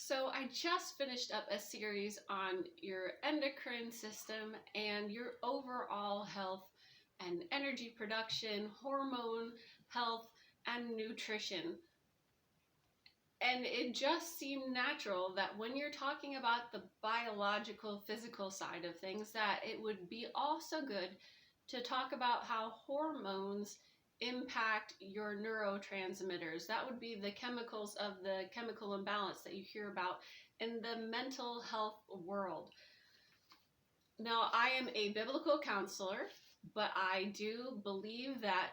So I just finished up a series on your endocrine system and your overall health and energy production, hormone health, and nutrition. And it just seemed natural that when you're talking about the biological, physical side of things, that it would be also good to talk about how hormones impact your neurotransmitters. That would be the chemicals of the chemical imbalance that you hear about in the mental health world. Now, I am a biblical counselor, but I do believe that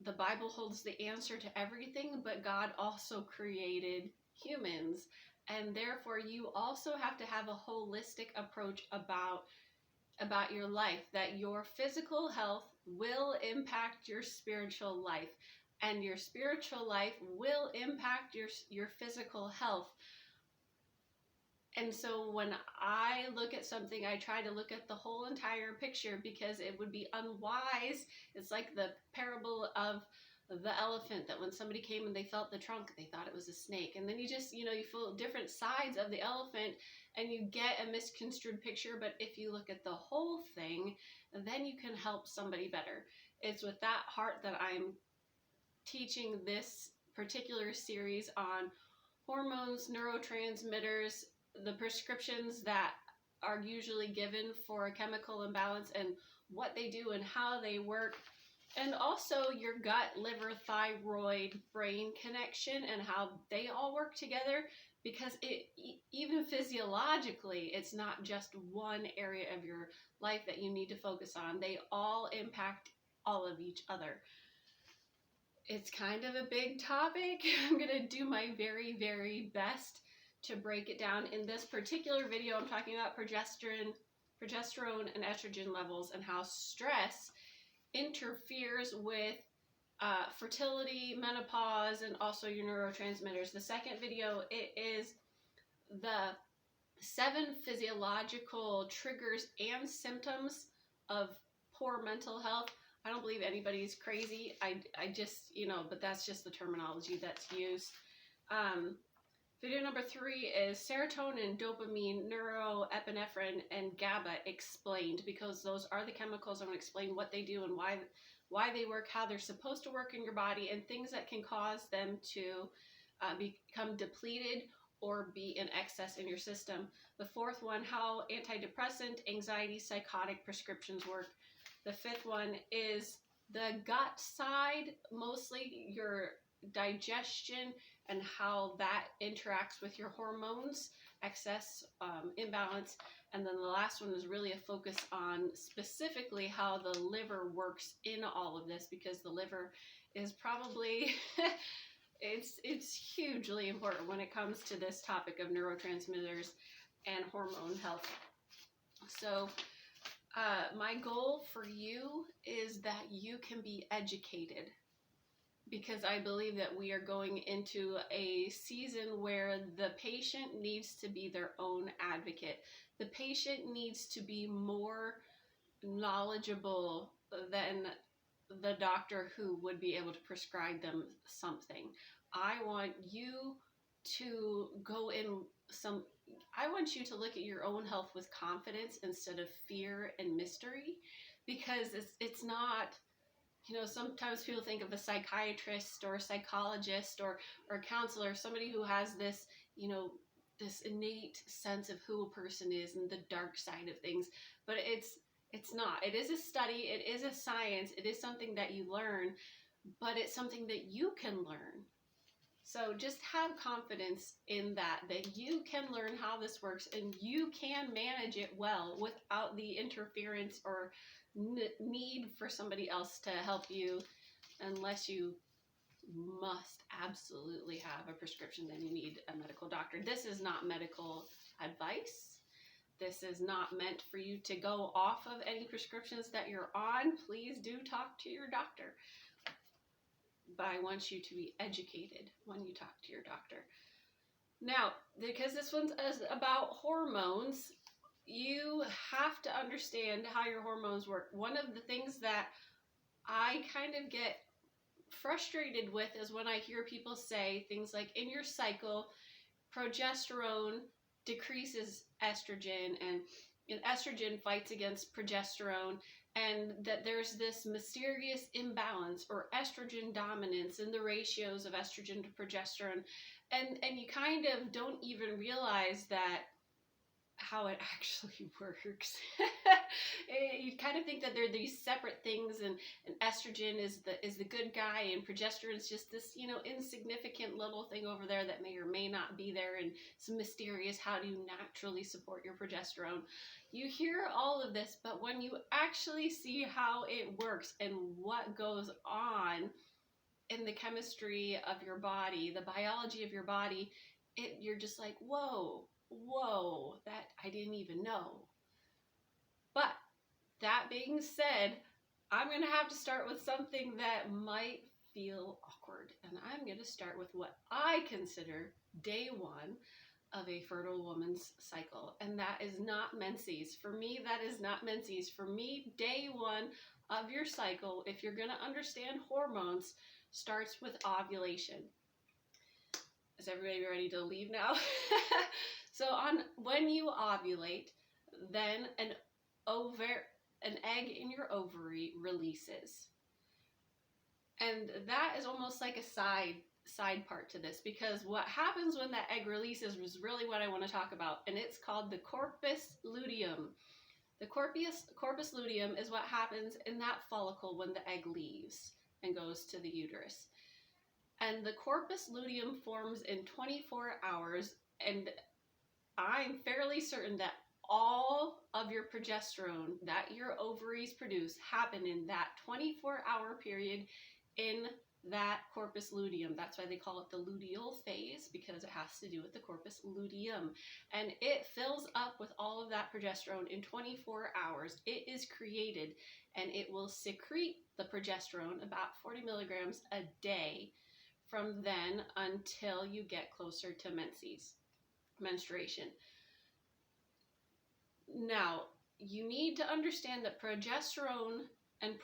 the Bible holds the answer to everything, but God also created humans. And therefore, you also have to have a holistic approach about your life, that your physical health will impact your spiritual life, and your spiritual life will impact your physical health. And so when I look at something, I try to look at the whole entire picture, because it would be unwise. It's like the parable of the elephant, that when somebody came and they felt the trunk, they thought it was a snake. And then you just, you feel different sides of the elephant and you get a misconstrued picture. But if you look at the whole thing, then you can help somebody better. It's with that heart that I'm teaching this particular series on hormones, neurotransmitters, the prescriptions that are usually given for a chemical imbalance and what they do and how they work. And also your gut, liver, thyroid, brain connection and how they all work together, because even physiologically, it's not just one area of your life that you need to focus on. They all impact all of each other. It's kind of a big topic. I'm going to do my very, very best to break it down. In this particular video, I'm talking about progesterone and estrogen levels and how stress interferes with fertility, menopause, and also your neurotransmitters. The second video, it is the 7 physiological triggers and symptoms of poor mental health. I don't believe anybody's crazy. I just, but that's just the terminology that's used. Video number 3 is serotonin, dopamine, neuroepinephrine, and GABA explained, because those are the chemicals. I'm going to explain what they do and why they work, how they're supposed to work in your body, and things that can cause them to become depleted or be in excess in your system. The 4th one, how antidepressant, anxiety, psychotic prescriptions work. The 5th one is the gut side, mostly your digestion and how that interacts with your hormones, excess, imbalance. And then the last one is really a focus on specifically how the liver works in all of this, because the liver is probably it's hugely important when it comes to this topic of neurotransmitters and hormone health. So my goal for you is that you can be educated, because I believe that we are going into a season where the patient needs to be their own advocate. The patient needs to be more knowledgeable than the doctor who would be able to prescribe them something. I want you to I want you to look at your own health with confidence instead of fear and mystery, because it's not, sometimes people think of a psychiatrist or a psychologist or a counselor, somebody who has this, this innate sense of who a person is and the dark side of things. But it's not. It is a study. It is a science. It is something that you learn, but it's something that you can learn. So just have confidence in that you can learn how this works and you can manage it well without the interference or need for somebody else to help you, unless you must absolutely have a prescription. Then you need a medical doctor. This is not medical advice. This is not meant for you to go off of any prescriptions that you're on. Please do talk to your doctor. But I want you to be educated when you talk to your doctor. Now, because this one's about hormones, you have to understand how your hormones work. One of the things that I kind of get frustrated with is when I hear people say things like, in your cycle, progesterone decreases estrogen, and estrogen fights against progesterone, and that there's this mysterious imbalance or estrogen dominance in the ratios of estrogen to progesterone, and you kind of don't even realize that how it actually works. You kind of think that they're these separate things, and estrogen is the good guy, and progesterone is just this, you know, insignificant little thing over there that may or may not be there, and it's mysterious. How do you naturally support your progesterone? You hear all of this, but when you actually see how it works and what goes on in the chemistry of your body, the biology of your body, you're just like, whoa, that I didn't even know. But that being said, I'm going to have to start with something that might feel awkward, and I'm going to start with what I consider day one of a fertile woman's cycle, and that is not menses. For me, that is not menses. For me, day one of your cycle, if you're going to understand hormones, starts with ovulation. Is everybody ready to leave now? So when you ovulate, then an egg in your ovary releases. And that is almost like a side part to this, because what happens when that egg releases was really what I want to talk about, and it's called the corpus luteum. The corpus luteum is what happens in that follicle when the egg leaves and goes to the uterus. And the corpus luteum forms in 24 hours, and I'm fairly certain that all of your progesterone that your ovaries produce happen in that 24-hour period in that corpus luteum. That's why they call it the luteal phase, because it has to do with the corpus luteum. And it fills up with all of that progesterone in 24 hours. It is created, and it will secrete the progesterone, about 40 milligrams a day, from then until you get closer to menstruation. Now, you need to understand that progesterone and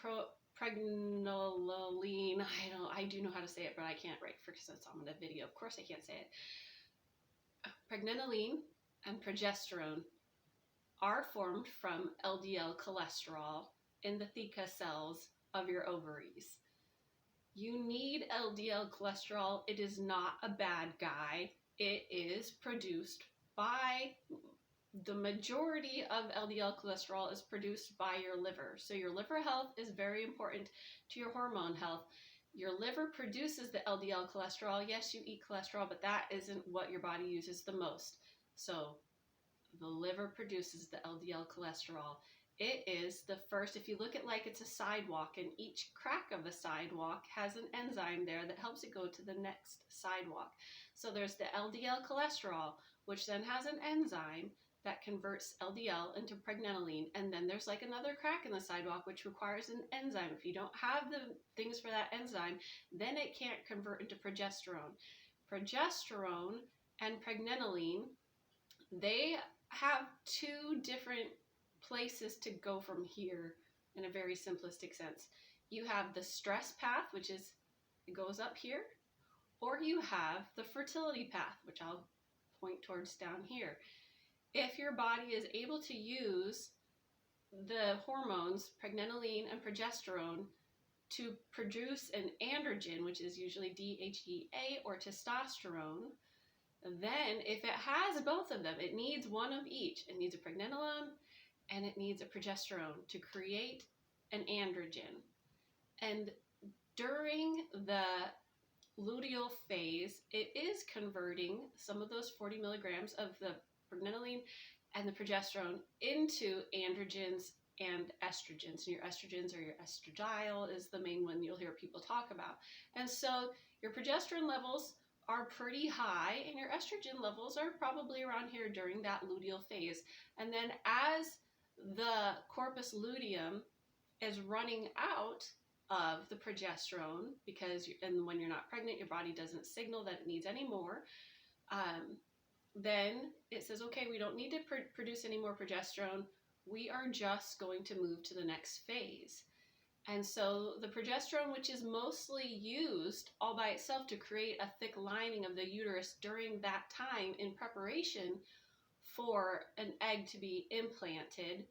pregnenolone, I do know how to say it, but I can't write because it's on the video. Of course I can't say it. Pregnenolone and progesterone are formed from LDL cholesterol in the theca cells of your ovaries. You need LDL cholesterol. It is not a bad guy. It is produced by, the majority of LDL cholesterol is produced by your liver. So your liver health is very important to your hormone health. Your liver produces the LDL cholesterol. Yes, you eat cholesterol, but that isn't what your body uses the most. So the liver produces the LDL cholesterol. It is the first, if you look at like it's a sidewalk, and each crack of the sidewalk has an enzyme there that helps it go to the next sidewalk. So there's the LDL cholesterol, which then has an enzyme that converts LDL into pregnenolone. And then there's like another crack in the sidewalk, which requires an enzyme. If you don't have the things for that enzyme, then it can't convert into progesterone. Progesterone and pregnenolone, they have two different places to go from here in a very simplistic sense. You have the stress path, which is, it goes up here, or you have the fertility path, which I'll point towards down here. If your body is able to use the hormones, pregnenolone and progesterone, to produce an androgen, which is usually DHEA or testosterone, then if it has both of them, it needs one of each. It needs a pregnenolone and it needs a progesterone to create an androgen. And during the luteal phase, it is converting some of those 40 milligrams of the pregnenolone and the progesterone into androgens and estrogens. And your estrogens, or your estradiol, is the main one you'll hear people talk about. And so your progesterone levels are pretty high, and your estrogen levels are probably around here during that luteal phase. And then as the corpus luteum is running out of the progesterone, because and when you're not pregnant, your body doesn't signal that it needs any more, then it says, okay, we don't need to produce any more progesterone. We are just going to move to the next phase. And so the progesterone, which is mostly used all by itself to create a thick lining of the uterus during that time in preparation for an egg to be implanted.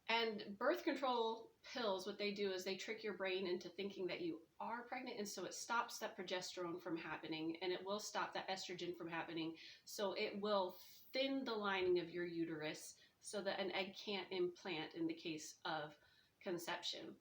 And birth control pills, what they do is they trick your brain into thinking that you are pregnant, and so it stops that progesterone from happening, and it will stop that estrogen from happening. So it will thin the lining of your uterus so that an egg can't implant in the case of conception.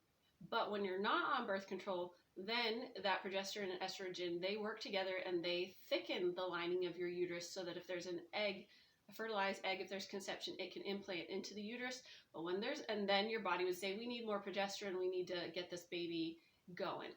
But when you're not on birth control, then that progesterone and estrogen, they work together and they thicken the lining of your uterus so that if there's an egg, a fertilized egg, if there's conception, it can implant into the uterus. But when there's, and then your body would say, we need more progesterone, we need to get this baby going.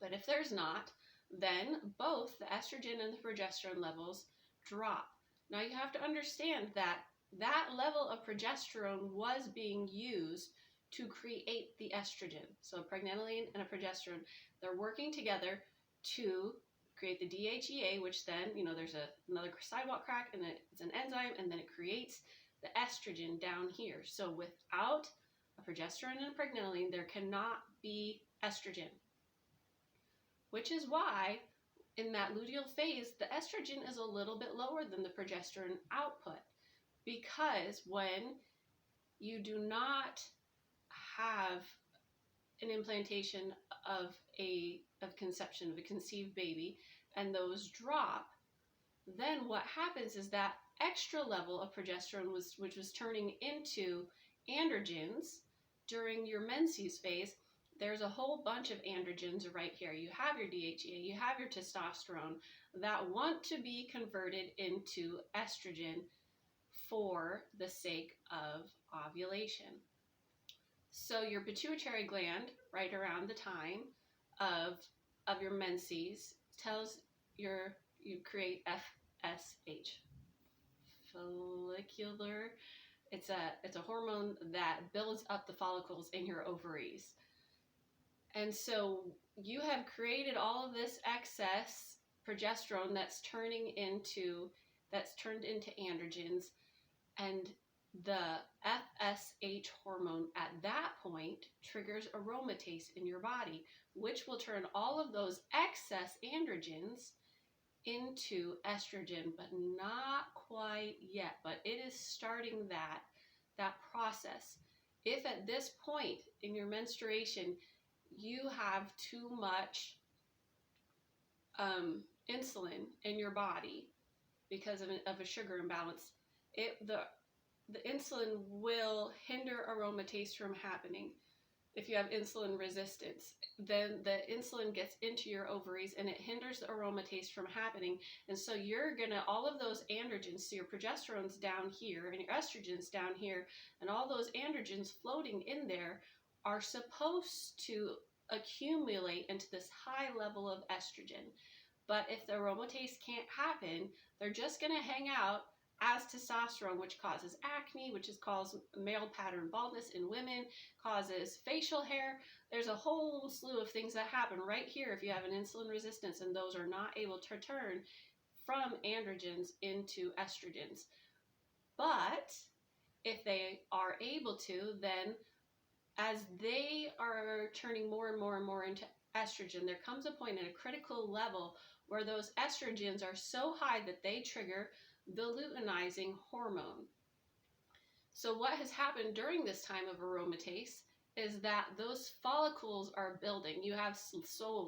But if there's not, then both the estrogen and the progesterone levels drop. Now you have to understand that that level of progesterone was being used to create the estrogen. So a pregnenolone and a progesterone, they're working together to create the DHEA, which then, there's another sidewalk crack, and it's an enzyme, and then it creates the estrogen down here. So without a progesterone and a pregnenolone, there cannot be estrogen, which is why in that luteal phase, the estrogen is a little bit lower than the progesterone output, because when you do not have an implantation of conception of a conceived baby, and those drop, then what happens is that extra level of progesterone which was turning into androgens during your menses phase. There's a whole bunch of androgens right here. You have your DHEA, you have your testosterone that want to be converted into estrogen for the sake of ovulation. So your pituitary gland, right around the time of your menses, tells you create FSH, follicular. It's a hormone that builds up the follicles in your ovaries. And so you have created all of this excess progesterone that's turned into androgens, and the FSH hormone at that point triggers aromatase in your body, which will turn all of those excess androgens into estrogen, but not quite yet. But it is starting that process. If at this point in your menstruation you have too much insulin in your body because of a sugar imbalance, the insulin will hinder aromatase from happening. If you have insulin resistance, then the insulin gets into your ovaries and it hinders the aromatase from happening. And so all of those androgens, so your progesterone's down here and your estrogen's down here, and all those androgens floating in there are supposed to accumulate into this high level of estrogen. But if the aromatase can't happen, they're just going to hang out as testosterone, which causes acne, which causes male pattern baldness in women, causes facial hair. There's a whole slew of things that happen right here if you have an insulin resistance, and those are not able to turn from androgens into estrogens. But if they are able to, then as they are turning more and more and more into estrogen, there comes a point at a critical level where those estrogens are so high that they trigger the luteinizing hormone. So what has happened during this time of aromatase is that those follicles are building. You have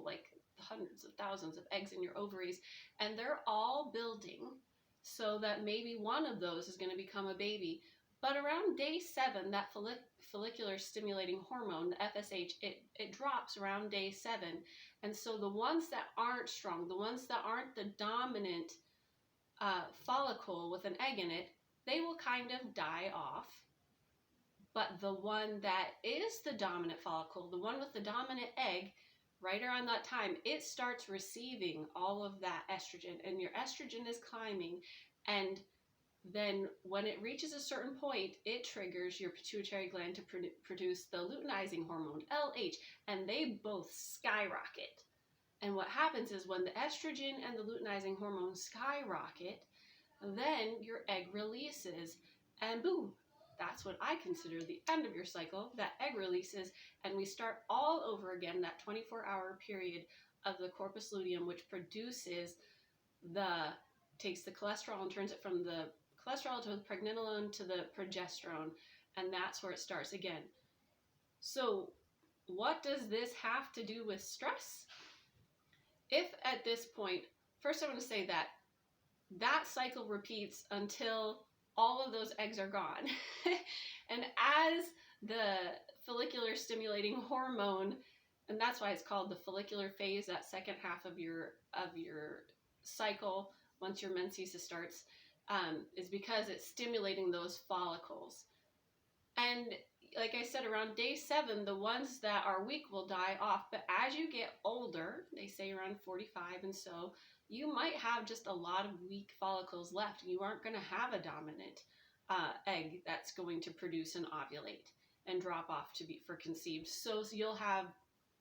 like hundreds of thousands of eggs in your ovaries, and they're all building so that maybe one of those is going to become a baby. But around day 7, that follicular stimulating hormone, the FSH, it drops around day 7. And so the ones that aren't strong, the ones that aren't the dominant follicle with an egg in it, they will kind of die off. But the one that is the dominant follicle, the one with the dominant egg, right around that time, it starts receiving all of that estrogen, and your estrogen is climbing. And then when it reaches a certain point, it triggers your pituitary gland to produce the luteinizing hormone, LH, and they both skyrocket. And what happens is when the estrogen and the luteinizing hormone skyrocket, then your egg releases, and boom, that's what I consider the end of your cycle. That egg releases, and we start all over again, that 24-hour period of the corpus luteum, which takes the cholesterol and turns it from the cholesterol to the pregnenolone to the progesterone, and that's where it starts again. So what does this have to do with stress? If at this point, first I want to say that cycle repeats until all of those eggs are gone. And as the follicular stimulating hormone, and that's why it's called the follicular phase, that second half of your cycle, once your menses starts, is because it's stimulating those follicles. And like I said, around day 7, the ones that are weak will die off. But as you get older, they say around 45 and so, you might have just a lot of weak follicles left. You aren't going to have a dominant egg that's going to produce and ovulate and drop off for conceived. So you'll have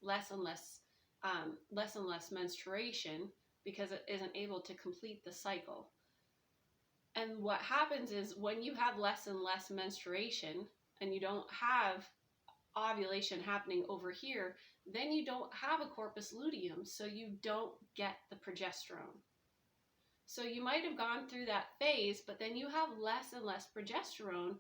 less and less menstruation because it isn't able to complete the cycle. And what happens is when you have less and less menstruation and you don't have ovulation happening over here, then you don't have a corpus luteum, so you don't get the progesterone. So you might have gone through that phase, but then you have less and less progesterone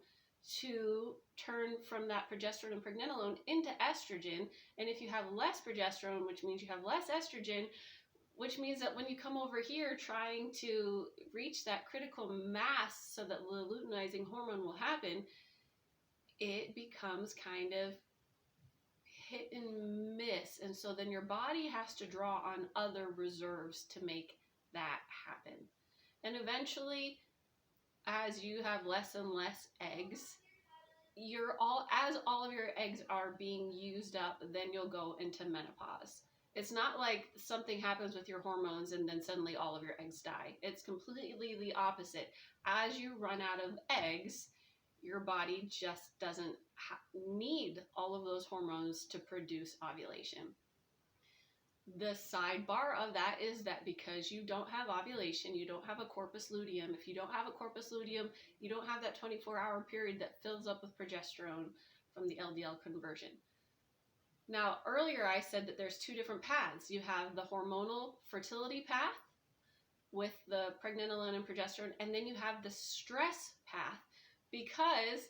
to turn from that progesterone and pregnenolone into estrogen. And if you have less progesterone, which means you have less estrogen, which means that when you come over here trying to reach that critical mass so that the luteinizing hormone will happen, it becomes kind of hit and miss. And so then your body has to draw on other reserves to make that happen. And eventually, as you have less and less eggs, as all of your eggs are being used up, then you'll go into menopause. It's not like something happens with your hormones and then suddenly all of your eggs die. It's completely the opposite. As you run out of eggs, your body just doesn't need all of those hormones to produce ovulation. The sidebar of that is that because you don't have ovulation, you don't have a corpus luteum. If you don't have a corpus luteum, you don't have that 24-hour period that fills up with progesterone from the LDL conversion. Now, earlier I said that there's 2 different paths. You have the hormonal fertility path with the pregnenolone and progesterone, and then you have the stress path, because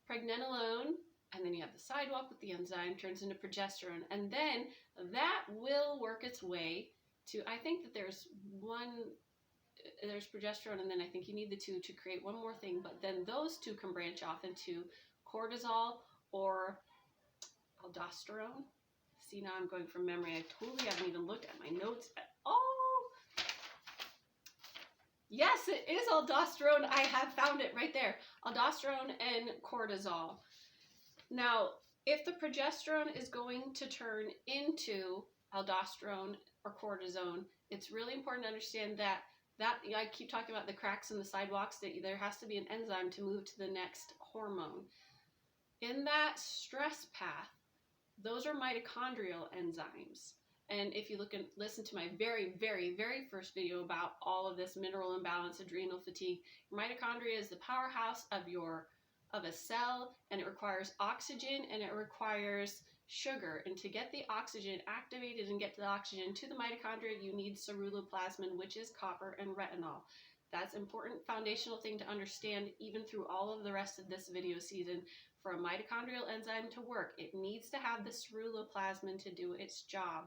pregnenolone, and then you have the sidewalk with the enzyme, turns into progesterone, and then that will work its way to, I think that there's progesterone, and then I think you need the 2 to create one more thing, but then those 2 can branch off into cortisol or aldosterone. See, now I'm going from memory. I totally haven't even looked at my notes at all. Yes, it is aldosterone. I have found it right there. Aldosterone and cortisol. Now, if the progesterone is going to turn into aldosterone or cortisone, it's really important to understand that I keep talking about the cracks in the sidewalks, that there has to be an enzyme to move to the next hormone. In that stress path, those are mitochondrial enzymes. And if you listen to my very, very, very first video about all of this mineral imbalance, adrenal fatigue, mitochondria is the powerhouse of a cell, and it requires oxygen and it requires sugar. And to get the oxygen activated and get the oxygen to the mitochondria, you need ceruloplasmin, which is copper and retinol. That's an important foundational thing to understand even through all of the rest of this video season. For a mitochondrial enzyme to work, it needs to have the ceruloplasmin to do its job.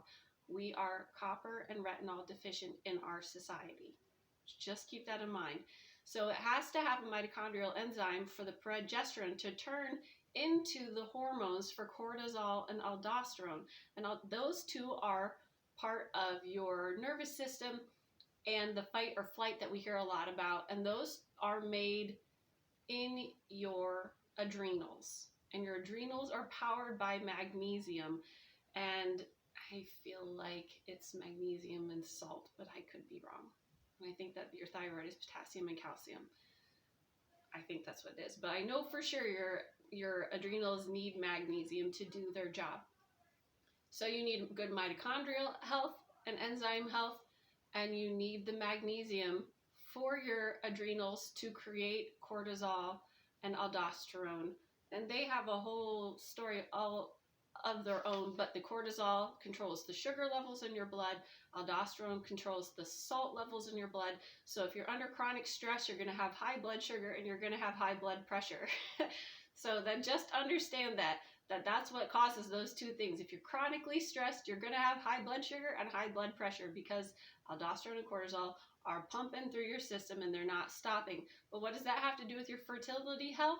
We are copper and retinol deficient in our society. Just keep that in mind. So it has to have a mitochondrial enzyme for the progesterone to turn into the hormones for cortisol and aldosterone. And those 2 are part of your nervous system and the fight or flight that we hear a lot about. And those are made in your adrenals. And your adrenals are powered by magnesium. And I feel like it's magnesium and salt, but I could be wrong. And I think that your thyroid is potassium and calcium. I think that's what it is. But I know for sure your adrenals need magnesium to do their job. So you need good mitochondrial health and enzyme health, and you need the magnesium for your adrenals to create cortisol and aldosterone. And they have a whole story all of their own, but the cortisol controls the sugar levels in your blood. Aldosterone controls the salt levels in your blood. So if you're under chronic stress, you're going to have high blood sugar and you're going to have high blood pressure. So then just understand that's what causes those two things. If you're chronically stressed, you're going to have high blood sugar and high blood pressure because aldosterone and cortisol are pumping through your system and they're not stopping. But what does that have to do with your fertility health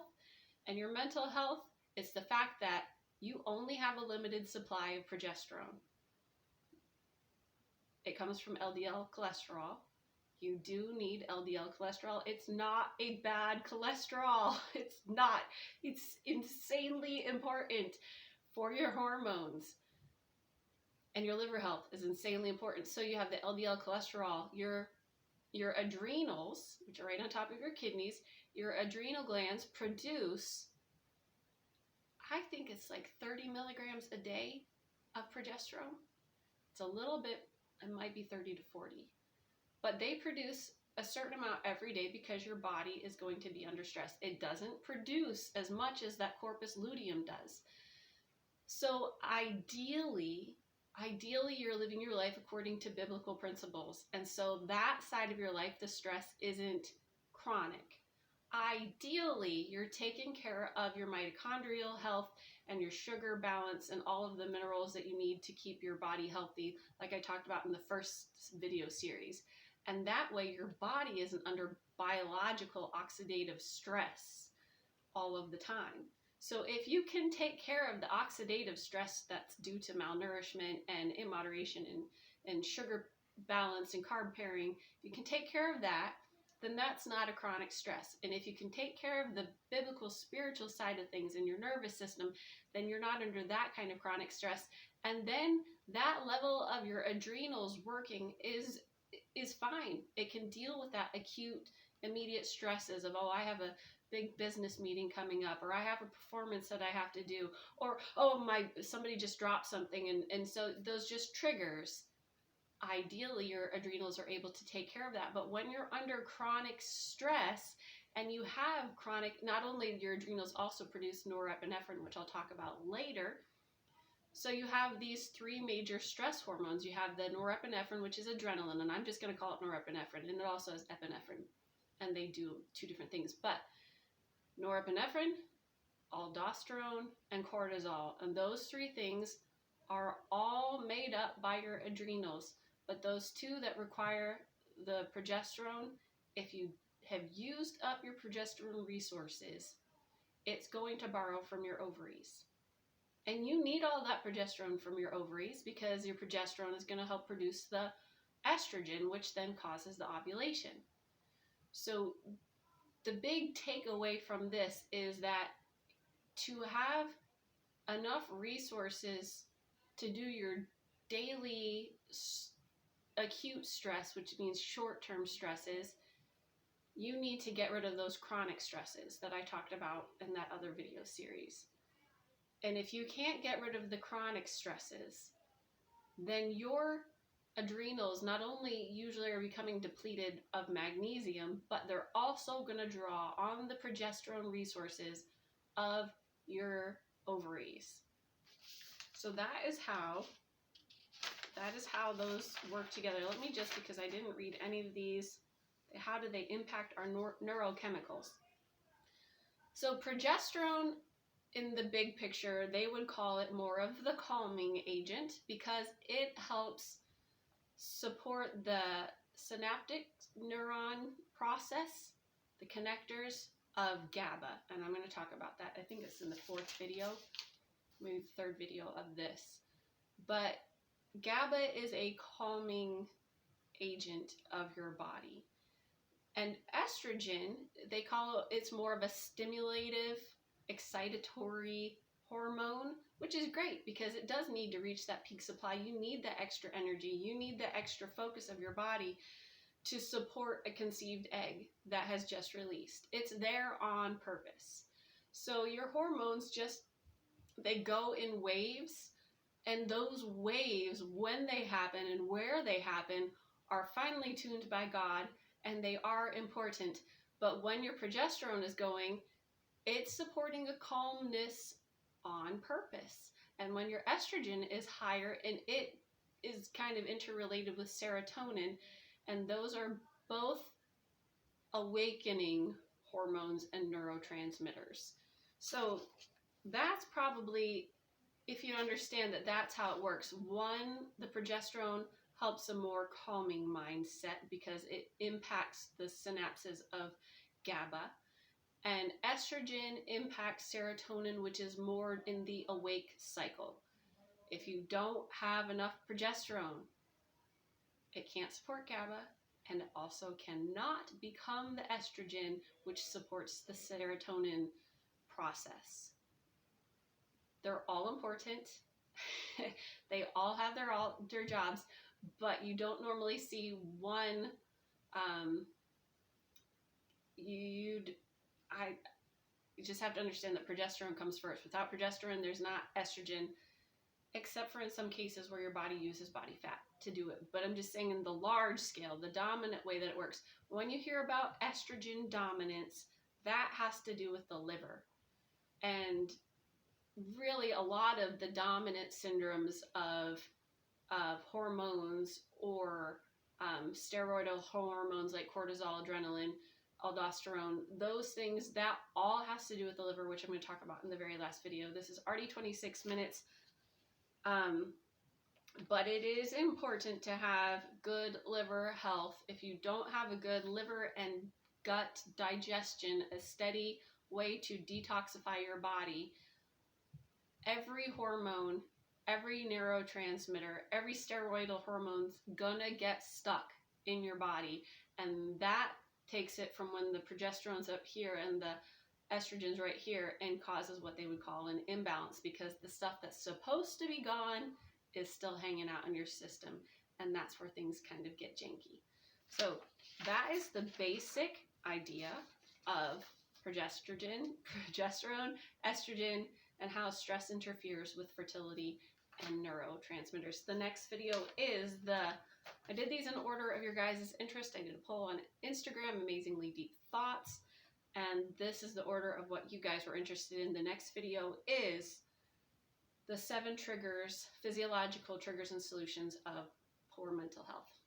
and your mental health? It's the fact that you only have a limited supply of progesterone. It comes from LDL cholesterol. You do need LDL cholesterol. It's not a bad cholesterol. It's not. It's insanely important for your hormones. And your liver health is insanely important. So you have the LDL cholesterol, your adrenals, which are right on top of your kidneys, your adrenal glands produce, I think it's like 30 milligrams a day of progesterone. It's a little bit, it might be 30 to 40. But they produce a certain amount every day because your body is going to be under stress. It doesn't produce as much as that corpus luteum does. So ideally you're living your life according to biblical principles. And so that side of your life, the stress isn't chronic. Ideally, you're taking care of your mitochondrial health and your sugar balance and all of the minerals that you need to keep your body healthy, like I talked about in the first video series. And that way your body isn't under biological oxidative stress all of the time. So if you can take care of the oxidative stress that's due to malnourishment and immoderation and sugar balance and carb pairing, if you can take care of that, then that's not a chronic stress. And if you can take care of the biblical spiritual side of things in your nervous system, then you're not under that kind of chronic stress. And then that level of your adrenals working is fine. It can deal with that acute, immediate stresses of, oh, I have a big business meeting coming up, or I have a performance that I have to do, or, oh, somebody just dropped something. And so those just triggers. Ideally, your adrenals are able to take care of that. But when you're under chronic stress and you have chronic, not only your adrenals also produce norepinephrine, which I'll talk about later. So you have these three major stress hormones. You have the norepinephrine, which is adrenaline, and I'm just going to call it norepinephrine, and it also has epinephrine, and they do two different things. But norepinephrine, aldosterone, and cortisol, and those three things are all made up by your adrenals. But those two that require the progesterone, if you have used up your progesterone resources, it's going to borrow from your ovaries. And you need all that progesterone from your ovaries because your progesterone is going to help produce the estrogen, which then causes the ovulation. So the big takeaway from this is that to have enough resources to do your daily acute stress, which means short-term stresses, you need to get rid of those chronic stresses that I talked about in that other video series. And if you can't get rid of the chronic stresses, then your adrenals not only usually are becoming depleted of magnesium, but they're also going to draw on the progesterone resources of your ovaries. So that is how those work together. Let me just, because I didn't read any of these, how do they impact our neurochemicals? So progesterone, in the big picture, they would call it more of the calming agent because it helps support the synaptic neuron process, the connectors of GABA. And I'm going to talk about that. I think it's in the fourth video, maybe the third video of this. But GABA is a calming agent of your body. And estrogen, they call it's more of a stimulative, excitatory hormone, which is great because it does need to reach that peak supply. You need the extra energy. You need the extra focus of your body to support a conceived egg that has just released. It's there on purpose. So your hormones they go in waves, and those waves, when they happen and where they happen, are finely tuned by God, and they are important. But when your progesterone is going, It's supporting a calmness on purpose. And when your estrogen is higher, and it is kind of interrelated with serotonin, and those are both awakening hormones and neurotransmitters. So that's probably, if you understand that that's how it works. One, the progesterone helps a more calming mindset because it impacts the synapses of GABA. And estrogen impacts serotonin, which is more in the awake cycle. If you don't have enough progesterone, it can't support GABA, and it also cannot become the estrogen, which supports the serotonin process. They're all important. They all have their jobs, but you don't normally see one. You just have to understand that progesterone comes first. Without progesterone, there's not estrogen, except for in some cases where your body uses body fat to do it. But I'm just saying in the large scale, the dominant way that it works, when you hear about estrogen dominance, that has to do with the liver. And really a lot of the dominant syndromes of hormones or steroidal hormones like cortisol, adrenaline, aldosterone, those things, that all has to do with the liver, which I'm going to talk about in the very last video. This is already 26 minutes, but it is important to have good liver health. If you don't have a good liver and gut digestion, a steady way to detoxify your body, every hormone, every neurotransmitter, every steroidal hormone's gonna get stuck in your body, and that takes it from when the progesterone's up here and the estrogen's right here and causes what they would call an imbalance, because the stuff that's supposed to be gone is still hanging out in your system, and that's where things kind of get janky. So that is the basic idea of progesterone, estrogen, and how stress interferes with fertility and neurotransmitters. The next video is I did these in order of your guys' interest. I did a poll on Instagram, Amazingly Deep Thoughts, and this is the order of what you guys were interested in. The next video is the 7 triggers, physiological triggers and solutions of poor mental health.